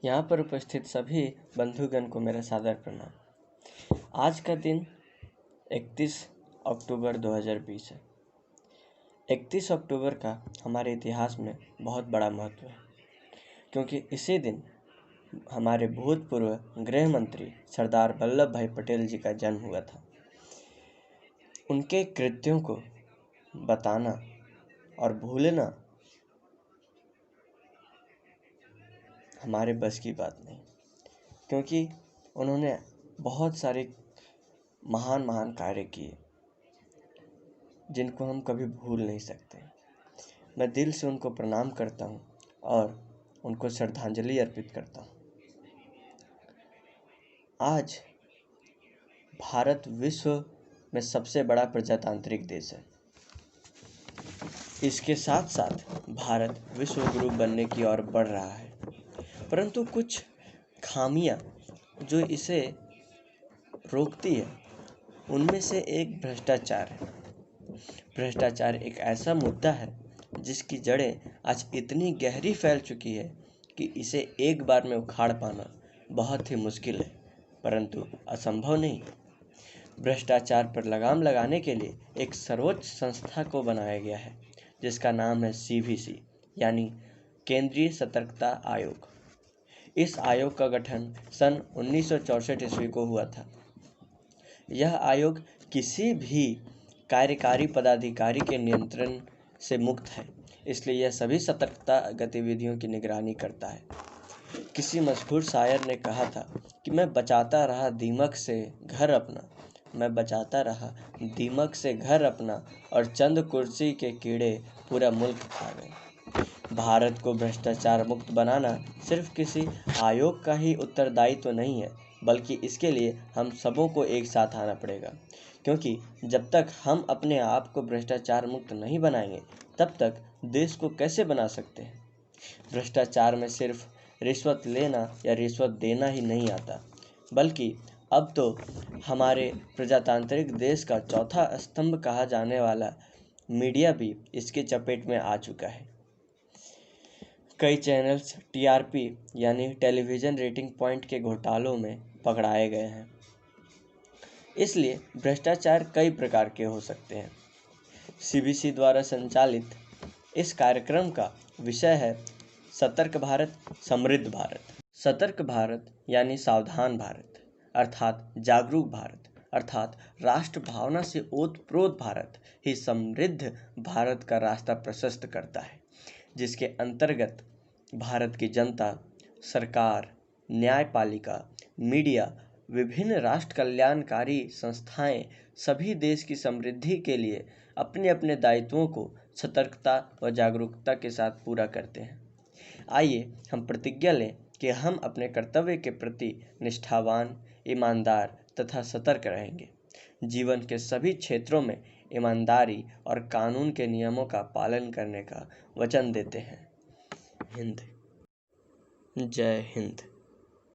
यहाँ पर उपस्थित सभी बंधुगण को मेरा सादर प्रणाम। आज का दिन 31 अक्टूबर 2020 है। 31 अक्टूबर का हमारे इतिहास में बहुत बड़ा महत्व है, क्योंकि इसी दिन हमारे भूतपूर्व गृह मंत्री सरदार वल्लभ भाई पटेल जी का जन्म हुआ था। उनके कृत्यों को बताना और भूलना हमारे बस की बात नहीं, क्योंकि उन्होंने बहुत सारे महान कार्य किए जिनको हम कभी भूल नहीं सकते। मैं दिल से उनको प्रणाम करता हूँ और उनको श्रद्धांजलि अर्पित करता हूँ। आज भारत विश्व में सबसे बड़ा प्रजातांत्रिक देश है। इसके साथ साथ भारत विश्व गुरु बनने की ओर बढ़ रहा है, परंतु कुछ खामियां जो इसे रोकती है, उनमें से एक भ्रष्टाचार है। भ्रष्टाचार एक ऐसा मुद्दा है जिसकी जड़ें आज इतनी गहरी फैल चुकी है कि इसे एक बार में उखाड़ पाना बहुत ही मुश्किल है, परंतु असंभव नहीं। भ्रष्टाचार पर लगाम लगाने के लिए एक सर्वोच्च संस्था को बनाया गया है, जिसका नाम है CVC यानी केंद्रीय सतर्कता आयोग। इस आयोग का गठन सन 1964 ईस्वी को हुआ था। यह आयोग किसी भी कार्यकारी पदाधिकारी के नियंत्रण से मुक्त है, इसलिए यह सभी सतर्कता गतिविधियों की निगरानी करता है। किसी मशहूर शायर ने कहा था कि मैं बचाता रहा दीमक से घर अपना, मैं बचाता रहा दीमक से घर अपना, और चंद कुर्सी के कीड़े पूरा मुल्क खा गए। भारत को भ्रष्टाचार मुक्त बनाना सिर्फ किसी आयोग का ही उत्तरदायित्व तो नहीं है, बल्कि इसके लिए हम सबों को एक साथ आना पड़ेगा, क्योंकि जब तक हम अपने आप को भ्रष्टाचार मुक्त नहीं बनाएंगे, तब तक देश को कैसे बना सकते हैं। भ्रष्टाचार में सिर्फ रिश्वत लेना या रिश्वत देना ही नहीं आता, बल्कि अब तो हमारे प्रजातांत्रिक देश का चौथा स्तंभ कहा जाने वाला मीडिया भी इसके चपेट में आ चुका है। कई चैनल्स TRP यानी टेलीविज़न रेटिंग पॉइंट के घोटालों में पकड़ाए गए हैं। इसलिए भ्रष्टाचार कई प्रकार के हो सकते हैं। CVC द्वारा संचालित इस कार्यक्रम का विषय है सतर्क भारत, समृद्ध भारत। सतर्क भारत यानी सावधान भारत, अर्थात जागरूक भारत, अर्थात राष्ट्र भावना से ओतप्रोत भारत ही समृद्ध भारत का रास्ता प्रशस्त करता है, जिसके अंतर्गत भारत की जनता, सरकार, न्यायपालिका, मीडिया, विभिन्न राष्ट्र कल्याणकारी संस्थाएं सभी देश की समृद्धि के लिए अपने अपने दायित्वों को सतर्कता व जागरूकता के साथ पूरा करते हैं। आइए हम प्रतिज्ञा लें कि हम अपने कर्तव्य के प्रति निष्ठावान, ईमानदार तथा सतर्क रहेंगे। जीवन के सभी क्षेत्रों में ईमानदारी और कानून के नियमों का पालन करने का वचन देते हैं। जय हिंद।